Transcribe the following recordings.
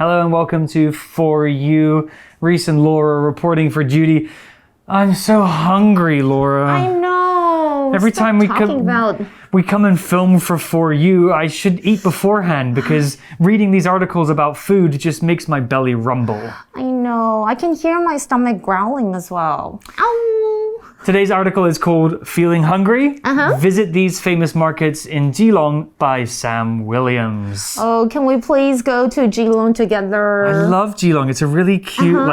Hello and welcome to For You. Reese and Laura reporting for Judy. I'm so hungry, Laura. I know. Every Stop time we come and film for You, I should eat beforehand because reading these articles about food just makes my belly rumble. I know. I can hear my stomach growling as well. Ow. Today's article is called Feeling Hungry? Visit These Famous Markets in Geelong by Sam Williams. Oh, can we please go to Geelong together? I love Geelong. It's a really cute,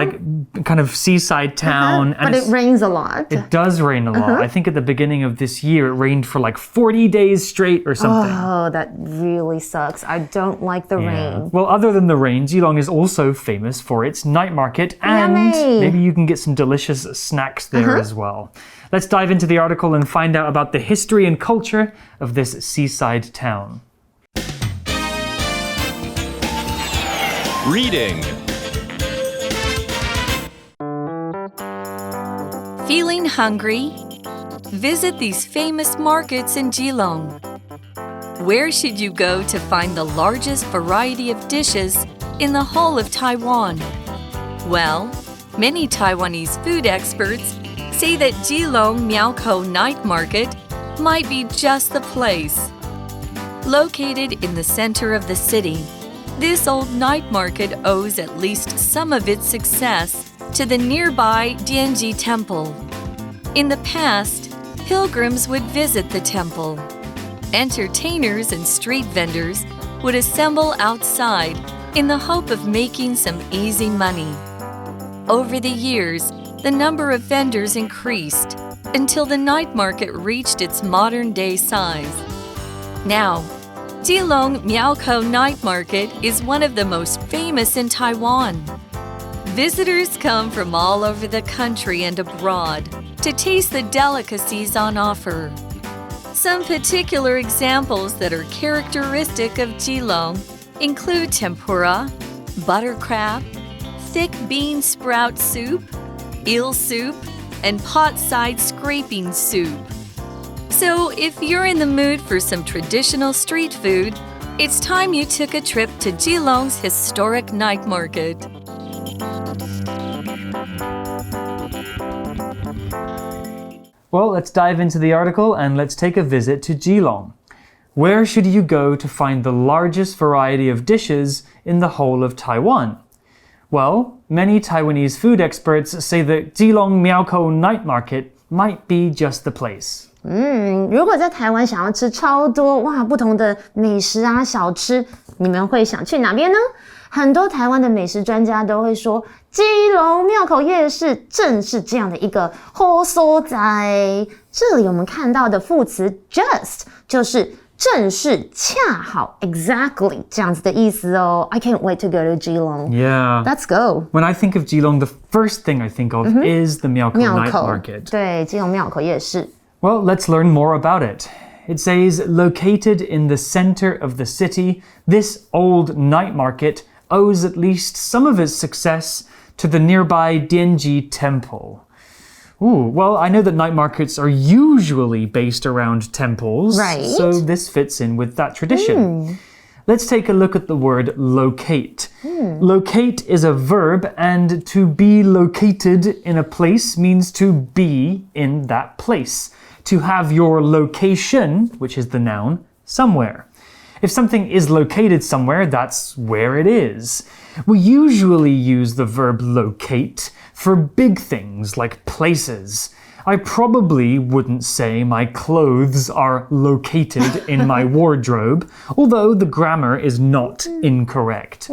kind of seaside town. But it rains a lot. It does rain a lot. I think at the beginning of this year, it rained for like 40 days straight or something. Oh, that really sucks. I don't like the rain. Well, other than the rain, Geelong is also famous for its night market. And maybe you can get some delicious snacks there as well. Let's dive into the article and find out about the history and culture of this seaside town. Reading. Feeling hungry? Visit these famous markets in Geelong. Where should you go to find the largest variety of dishes in the whole of Taiwan? Well, many Taiwanese food experts say that Geelong Miaoko Night Market might be just the place. Located in the center of the city, this old night market owes at least some of its success to the nearby Dianji Temple. In the past, pilgrims would visit the temple. Entertainers and street vendors would assemble outside in the hope of making some easy money. Over the years, the number of vendors increased until the night market reached its modern-day size. Now, Geelong Miaoko Night Market is one of the most famous in Taiwan. Visitors come from all over the country and abroad to taste the delicacies on offer. Some particular examples that are characteristic of Geelong include tempura, butter crab, thick bean sprout soup, eel soup, and pot-side scraping soup. So if you're in the mood for some traditional street food, it's time you took a trip to Geelong's historic night market. Well, let's dive into the article and let's take a visit to Geelong. Where should you go to find the largest variety of dishes in the whole of Taiwan? Well, many Taiwanese food experts say that Geelong Miaoko Night Market might be just the place. 如果在台湾想要吃超多不同的美食啊小吃，你们会想去哪边呢？很多台湾的美食专家都会说，基隆庙口夜市正是这样的一个好所在。这里我们看到的副词 just 就是正是恰好 exactly 这样子的意思哦。I can't wait to go to Geelong. Yeah. Let's go. When I think of Geelong, the first thing I think of is the Miaoko Night Market. 对，基隆庙口夜市。Well, let's learn more about it. It says, located in the center of the city, this old night market owes at least some of its success to the nearby Dianji Temple. Ooh, well, I know that night markets are usually based around temples, right? So this fits in with that tradition. Let's take a look at the word locate. Locate is a verb, and to be located in a place means to be in that place. To have your location, which is the noun, somewhere. If something is located somewhere, that's where it is. We usually use the verb locate for big things like places. I probably wouldn't say my clothes are located in my wardrobe, although the grammar is not incorrect.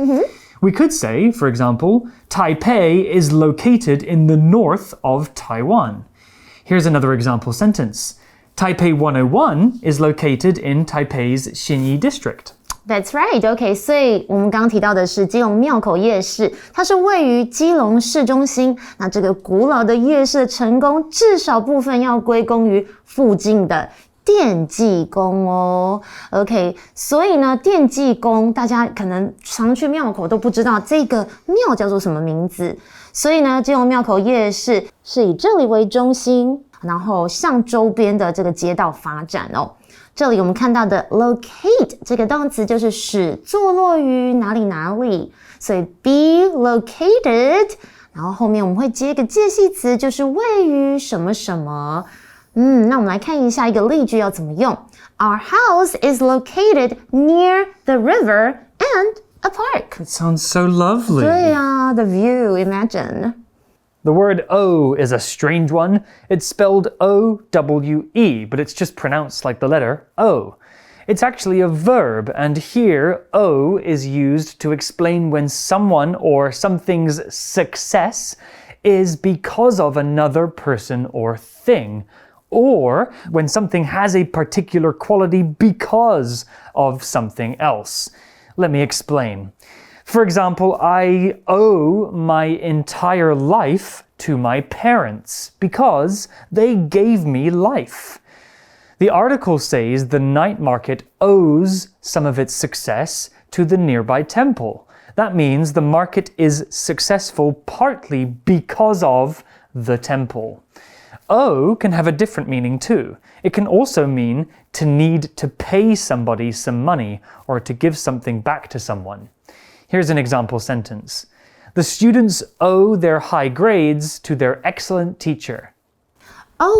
We could say, for example, Taipei is located in the north of Taiwan. Here's another example sentence. Taipei 101 is located in Taipei's Xinyi district. That's right. OK, 所以我们刚刚提到的是基隆庙口夜市，它是位于基隆市中心。那这个古老的夜市的成功，至少部分要归功于附近的电技工哦。OK， 所以呢，电技工大家可能常去庙口都不知道这个庙叫做什么名字。所以呢，基隆庙口夜市是以这里为中心，然后向周边的这个街道发展哦。这里我们看到的 locate 这个动词就是使坐落于哪里哪里。所以 be located， 然后后面我们会接一个介系词，就是位于什么什么。那我们来看一下一个例句要怎么用。Our house is located near the river and a park. It sounds so lovely. 对啊 the view, imagine. The word O is a strange one. It's spelled O-W-E, but it's just pronounced like the letter O. It's actually a verb, and here O is used to explain when someone or something's success is because of another person or thing, or when something has a particular quality because of something else. Let me explain. For example, I owe my entire life to my parents because they gave me life. The article says the night market owes some of its success to the nearby temple. That means the market is successful partly because of the temple. Owe can have a different meaning too. It can also mean to need to pay somebody some money or to give something back to someone. Here's an example sentence. The students owe their high grades to their excellent teacher.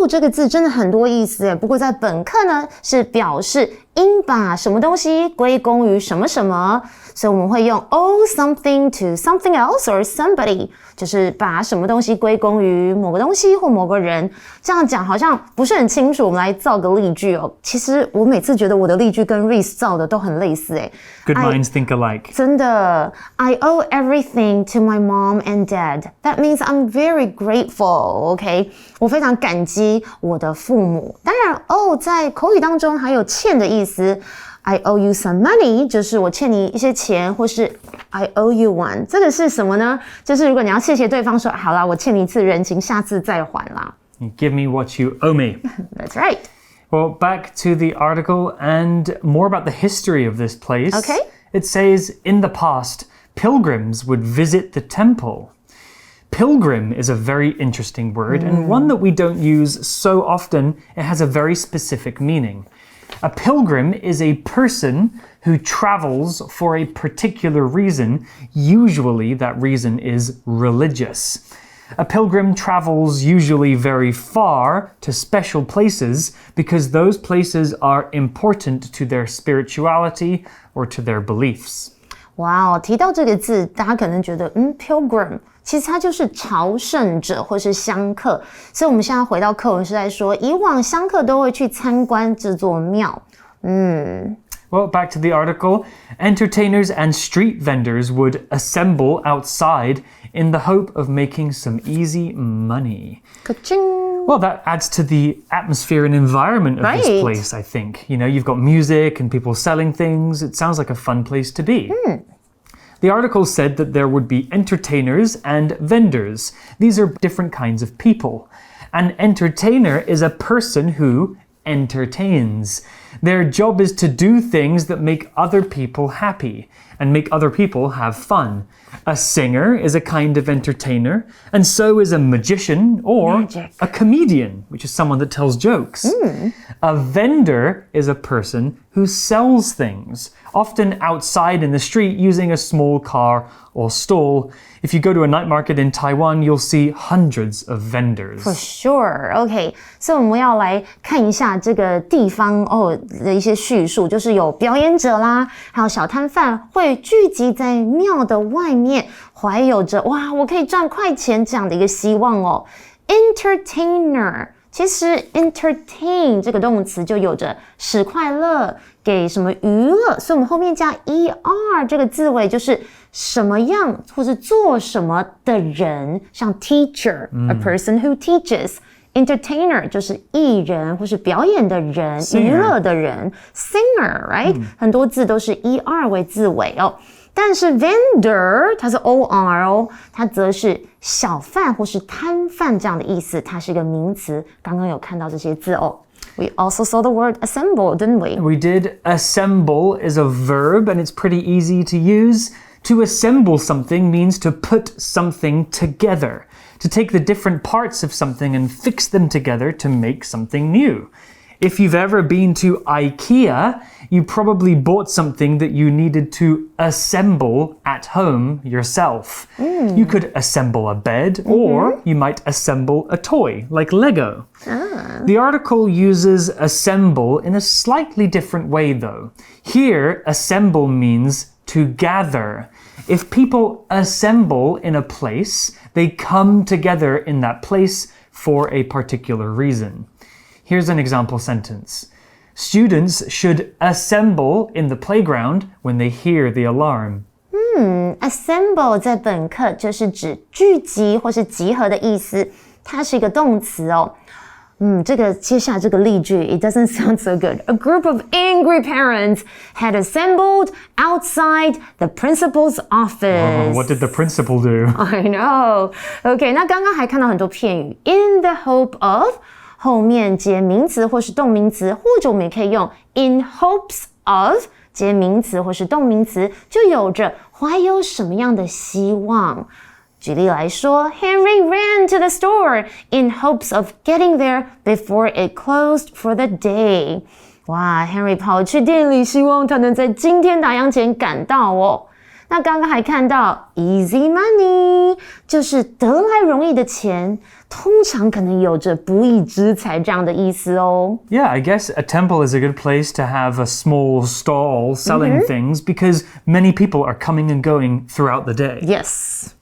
这个字真的很多意思耶，不过在本课呢是表示应把什么东西归功于什么什么，所以我们会用 owe something to something else or somebody， 就是把什么东西归功于某个东西或某个人。这样讲好像不是很清楚，我们来造个例句哦。其实我每次觉得我的例句跟 Reese 造的都很类似耶。Good minds think alike. 真的 I owe everything to my mom and dad. That means I'm very grateful, OK? 我非常感激我的父母。当然 owe 在口语当中还有欠的意思。I owe you some money 就是我欠你一些钱，或是 I owe you one 这个是什么呢？就是如果你要谢谢对方说好啦，我欠你一次人情，下次再还啦。Give me what you owe me. That's right. Well, back to the article and more about the history of this place. Okay. It says, in the past, pilgrims would visit the temple. Pilgrim is a very interesting word and one that we don't use so often. It has a very specific meaning. A pilgrim is a person who travels for a particular reason. Usually that reason is religious. A pilgrim travels usually very far to special places because those places are important to their spirituality or to their beliefs. 哇，提到这个字，大家可能觉得pilgrim 其实它就是朝圣者或是香客，所以我们现在回到课文是在说，以往香客都会去参观这座庙。Well, back to the article. Entertainers and street vendors would assemble outside in the hope of making some easy money. Ka-ching. Well, that adds to the atmosphere and environment of this place, I think. You know, you've got music and people selling things. It sounds like a fun place to be. The article said that there would be entertainers and vendors. These are different kinds of people. An entertainer is a person who entertains. Their job is to do things that make other people happy and make other people have fun. A singer is a kind of entertainer, and so is a magician or a comedian, which is someone that tells jokes. A vendor is a person who sells things, often outside in the street using a small car or stall. If you go to a night market in Taiwan, you'll see hundreds of vendors. For sure, OK. 所以我们要来看一下这个地方的一些叙述，就是有表演者啦，还有小摊贩会聚集在庙的外面，怀有着哇，我可以赚快钱这样的一个希望哦。Entertainer。其实 entertain 这个动词就有着使快乐、给什么娱乐，所以我们后面加 er 这个字尾就是什么样或是做什么的人，像 teacher, a person who teaches. Entertainer 就是艺人或是表演的人、娱乐的人。Singer, right? 很多字都是 er 为字尾哦。但是 vendor 它是 or 哦，它则是小贩或是摊贩这样的意思，它是一个名词。刚刚有看到这些字哦。We also saw the word assemble, didn't we? We did. Assemble is a verb and it's pretty easy to use. To assemble something means to put something together, to take the different parts of something and fix them together to make something new. If you've ever been to IKEA, you probably bought something that you needed to assemble at home yourself. You could assemble a bed, or you might assemble a toy, like Lego. The article uses assemble in a slightly different way, though. Here, assemble means to gather. If people assemble in a place, they come together in that place for a particular reason. Here's an example sentence. Students should assemble in the playground when they hear the alarm. Assemble 在本课就是指聚集或是集合的意思，它是一个动词哦。这个接下来这个例句 it doesn't sound so good. A group of angry parents had assembled outside the principal's office. What did the principal do? I know. OK, 那刚刚还看到很多片语 in the hope of 后面接名词或是动名词，或者我们也可以用 in hopes of 接名词或是动名词，就有着怀有什么样的希望。举例来说 Henry ran to the store in hopes of getting there before it closed for the day. 哇 Henry 跑去店里，希望他能在今天打烊前赶到哦。那刚刚还看到 easy money 就是得来容易的钱，通常可能有着不义之财这样的意思哦。Yeah, I guess a temple is a good place to have a small stall selling things because many people are coming and going throughout the day. Yes.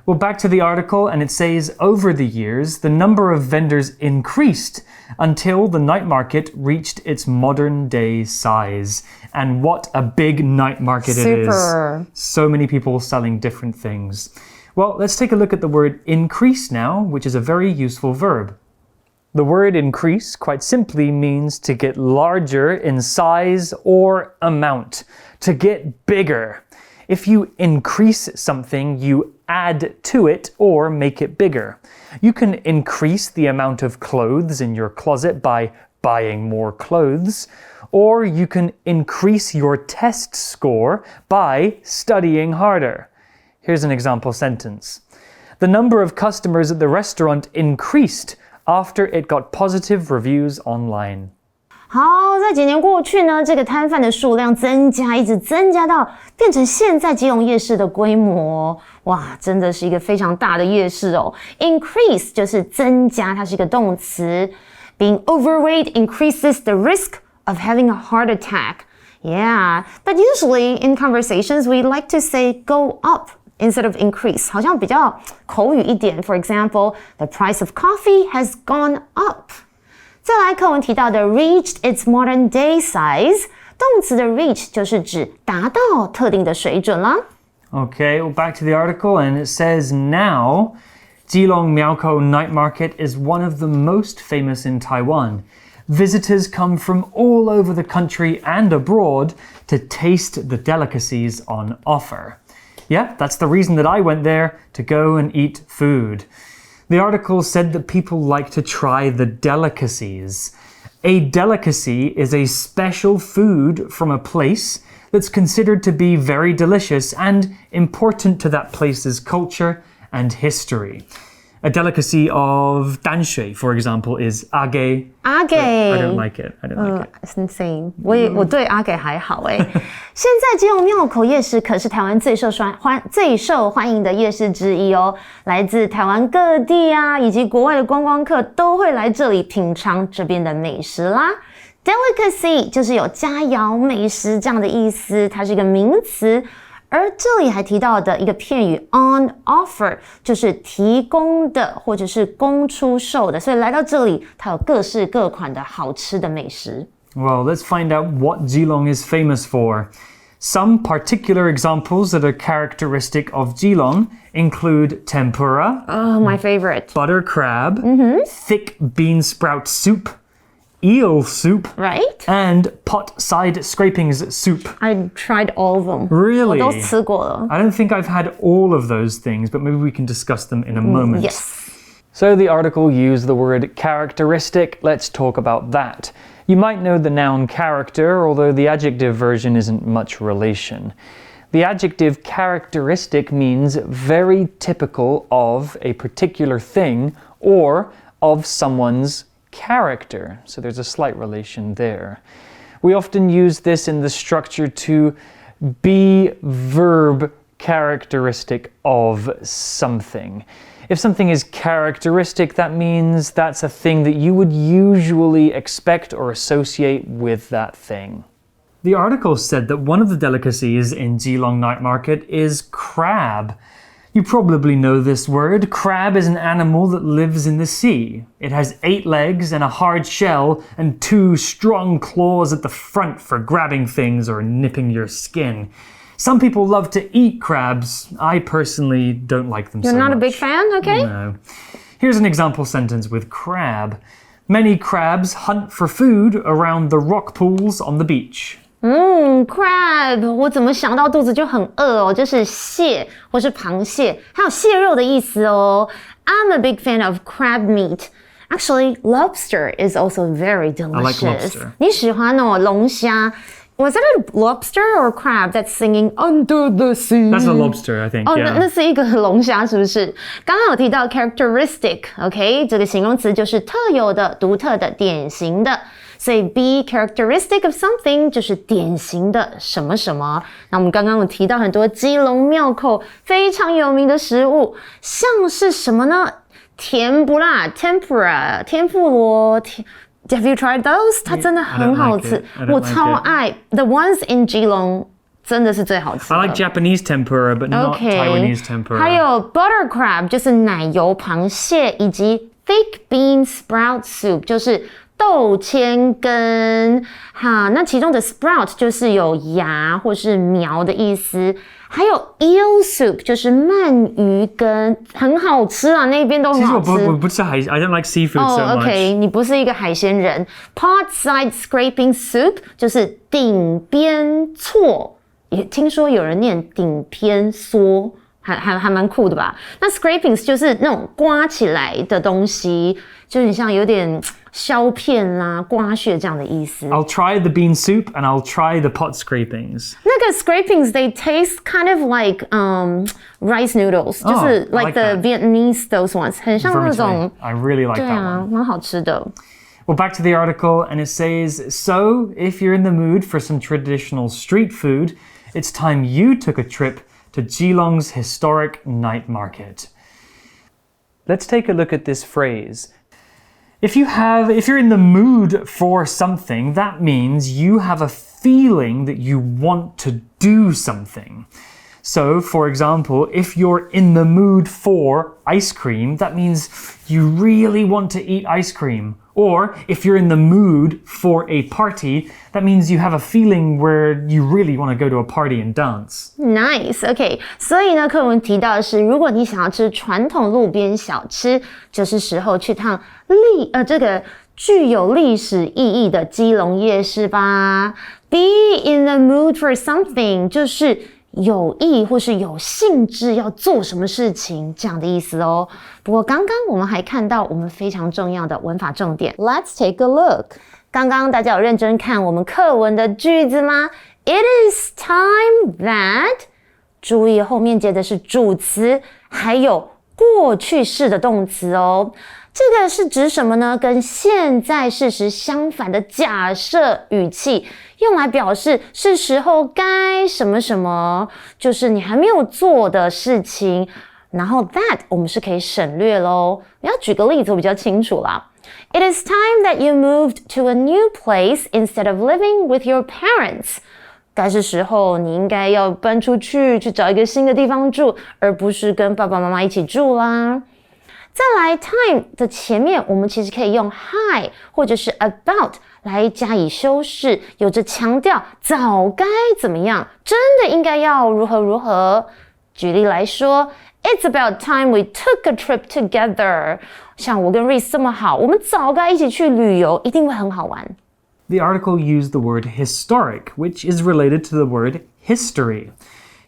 Well, back to the article, and it says, over the years, the number of vendors increased until the night market reached its modern-day size. And what a big night market it is. So many people selling different things. Well, let's take a look at the word increase now, which is a very useful verb. The word increase, quite simply, means to get larger in size or amount, to get bigger. If you increase something, you add to it or make it bigger. You can increase the amount of clothes in your closet by buying more clothes, or you can increase your test score by studying harder. Here's an example sentence. The number of customers at the restaurant increased after it got positive reviews online. 好，在几年过去呢，这个摊贩的数量增加，一直增加到变成现在基隆夜市的规模。哇，真的是一个非常大的夜市哦。Increase 就是增加，它是一个动词。Being overweight increases the risk of having a heart attack. Yeah, but usually in conversations we like to say go up instead of increase. 好像比较口语一点。For example, the price of coffee has gone up. 再来课文提到的 reached its modern day size, 动词的 reach 就是指达到特定的水准啦。Okay, well, back to the article, and it says now, Geelong Miaoko Night Market is one of the most famous in Taiwan. Visitors come from all over the country and abroad to taste the delicacies on offer. Yeah, that's the reason that I went there, to go and eat food. The article said that people like to try the delicacies. A delicacy is a special food from a place that's considered to be very delicious and important to that place's culture and history. A delicacy of 淡水, for example, is 阿给. I don't like it. I don't like it. Same. 我对阿给还好诶。现在基隆庙口夜市可是台湾最受欢迎的夜市之一哦。来自台湾各地啊，以及国外的观光客都会来这里品尝这边的美食啦。Delicacy 就是有佳肴美食这样的意思，它是一个名词。而这里还提到的一个片语 on offer 就是提供的或者是供出售的，所以来到这里它有各式各款的好吃的美食。Well, let's find out what Geelong is famous for. Some particular examples that are characteristic of Geelong include tempura. Oh, my favorite. Butter crab, thick bean sprout soup, eel soup, right? And pot-side scrapings soup. I tried all of them. Really? 我都吃过了。I don't think I've had all of those things, but maybe we can discuss them in a moment. Yes. So the article used the word characteristic. Let's talk about that. You might know the noun character, although the adjective version isn't much relation. The adjective characteristic means very typical of a particular thing or of someone's character, so there's a slight relation there. We often use this in the structure to be verb characteristic of something. If something is characteristic, that means that's a thing that you would usually expect or associate with that thing. The article said that one of the delicacies in Geelong night market is crab. You probably know this word. Crab is an animal that lives in the sea. It has 8 legs and a hard shell and 2 strong claws at the front for grabbing things or nipping your skin. Some people love to eat crabs. I personally don't like them so much. You're not a big fan, okay? No. Here's an example sentence with crab. Many crabs hunt for food around the rock pools on the beach. Crab 我怎么想到肚子就很饿哦，就是蟹或是螃蟹，还有蟹肉的意思哦。I'm a big fan of crab meat. Actually, lobster is also very delicious. I like lobster. 你喜欢哦，龙虾。Was that a lobster or crab that's singing under the sea? That's a lobster, I think. 哦， yeah. 那是一个龙虾，是不是？刚刚有提到 characteristic，OK， 这个形容词就是特有的、独特的、典型的。所以 be characteristic of something 就是典型的什么什么。那我们刚刚有提到很多基隆庙口非常有名的食物，像是什么呢？甜不辣 tempura 天妇罗。Have you tried those? 它真的很好吃， 我超爱。The ones in Geelong 真的是最好吃的。 I like Japanese tempura, but not Taiwanese tempura. 还有 butter crab 就是奶油螃蟹，以及 fake bean sprout soup 就是豆千根。哈，那其中的 sprout 就是有芽或是苗的意思。还有 eel soup 就是鳗鱼羹，很好吃啊，那边都很好吃。其实我不吃海， I don't like seafood so much. OK， 你不是一个海鲜人。Pot side scraping soup 就是顶边错，也听说有人念顶边缩，还蛮酷的吧？那 scrapings 就是那种刮起来的东西，就很像有点削片啦、刮屑这样的意思。I'll try the bean soup and I'll try the pot scrapings. 那个 scrapings they taste kind of like rice noodles， 就是 like the Vietnamese those ones， 很像那种。I really like 对 that 啊， one. 蛮好吃的。Well, back to the article, and it says, so if you're in the mood for some traditional street food, it's time you took a trip to Geelong's historic night market. Let's take a look at this phrase. If you're in the mood for something, that means you have a feeling that you want to do something. So, for example, if you're in the mood for ice cream, that means you really want to eat ice cream. Or if you're in the mood for a party, that means you have a feeling where you really want to go to a party and dance. Nice, OK. 所以呢，课文提到的是，如果你想要吃传统路边小吃，就是时候去趟这个具有历史意义的基隆夜市吧。Be in the mood for something 就是有意或是有兴致要做什么事情这样的意思哦。不过刚刚我们还看到我们非常重要的文法重点。Let's take a look. 刚刚大家有认真看我们课文的句子吗？ It is time that 注意后面接的是主词，还有过去式的动词哦。这个是指什么呢？跟现在事实相反的假设语气，用来表示是时候该什么什么，就是你还没有做的事情。然后 that 我们是可以省略咯。我要举个例子我比较清楚啦。It is time that you moved to a new place instead of living with your parents. 该是时候你应该要搬出去，去找一个新的地方住，而不是跟爸爸妈妈一起住啦。再来 time 的前面我们其实可以用 high 或者是 about 来加以修饰，有着强调早该怎么样，真的应该要如何如何。举例来说 It's about time we took a trip together. 像我跟 Reese 这么好，我们早该一起去旅游，一定会很好玩。The article used the word historic, which is related to the word history.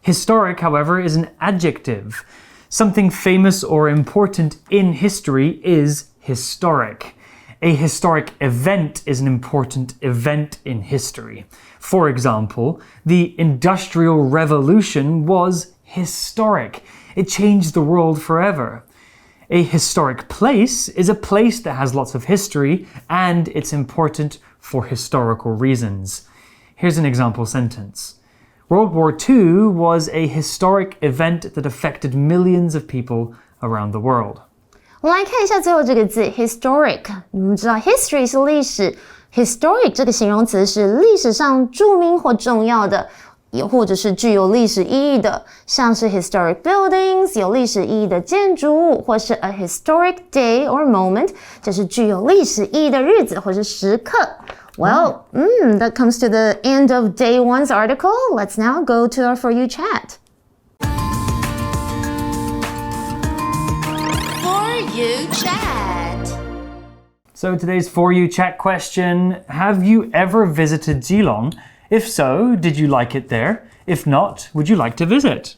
Historic, however, is an adjective. Something famous or important in history is historic. A historic event is an important event in history. For example, the Industrial Revolution was historic. It changed the world forever. A historic place is a place that has lots of history and it's important for historical reasons. Here's an example sentence. World War II was a historic event that affected millions of people around the world. 我们来看一下最后这个字 historic。我们知道 history 是历史 ，historic 这个形容词是历史上著名或重要的，也或者是具有历史意义的，像是 historic buildings 有历史意义的建筑物，或是 a historic day or moment 就是具有历史意义的日子或是时刻。Well, that comes to the end of day 1's article. Let's now go to our For You chat. For You chat. So today's For You chat question, have you ever visited Geelong? If so, did you like it there? If not, would you like to visit?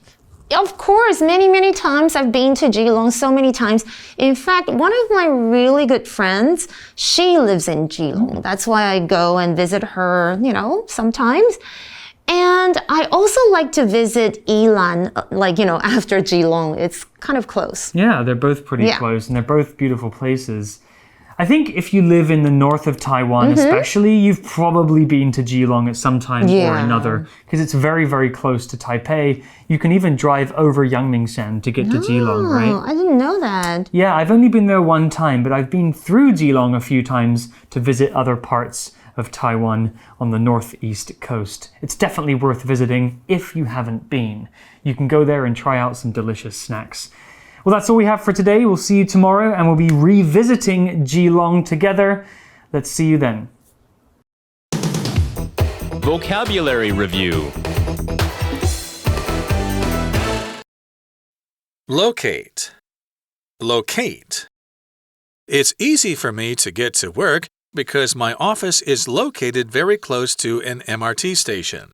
Of course, many times I've been to Geelong, so many times. In fact, one of my really good friends, she lives in Geelong. That's why I go and visit her, sometimes. And I also like to visit Yilan, after Geelong. It's kind of close. Yeah, they're both pretty close and they're both beautiful places. I think if you live in the north of Taiwan especially, you've probably been to Geelong at some time or another because it's very close to Taipei. You can even drive over Yangmingshan to get to Geelong, right? I didn't know that. Yeah, I've only been there one time, but I've been through Geelong a few times to visit other parts of Taiwan on the northeast coast. It's definitely worth visiting if you haven't been. You can go there and try out some delicious snacks. Well, that's all we have for today. We'll see you tomorrow and we'll be revisiting Geelong together. Let's see you then. Vocabulary Review. Locate. Locate. It's easy for me to get to work because my office is located very close to an MRT station.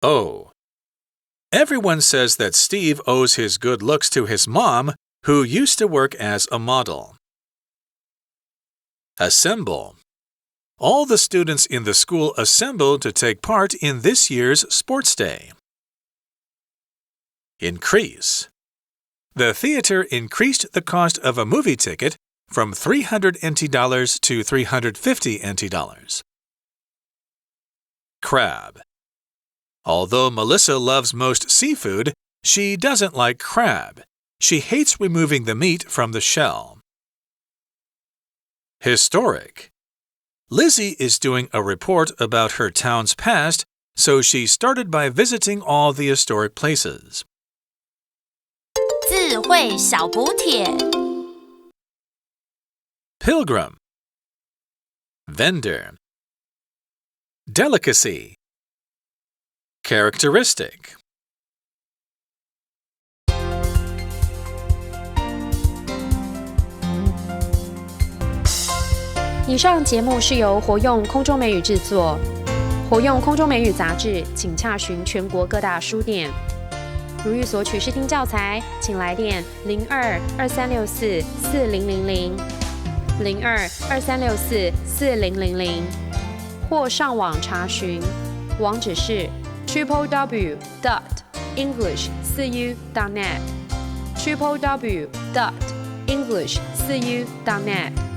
O. Everyone says that Steve owes his good looks to his mom, who used to work as a model. Assemble. All the students in the school assembled to take part in this year's sports day. Increase. The theater increased the cost of a movie ticket from $300 NT to $350 NT. Crab. Although Melissa loves most seafood, she doesn't like crab. She hates removing the meat from the shell. Historic. Lizzie is doing a report about her town's past, so she started by visiting all the historic places. 字汇小补帖 Pilgrim. Vendor. Delicacy. Characteristic. 以上节目是由活用空中美语制作，活用空中美语杂志，请洽询全国各大书店。如欲索取试听教材，请来电02-2364-4000 02-2364-4000，或上网查询，网址是www.english4u.net www.english4u.net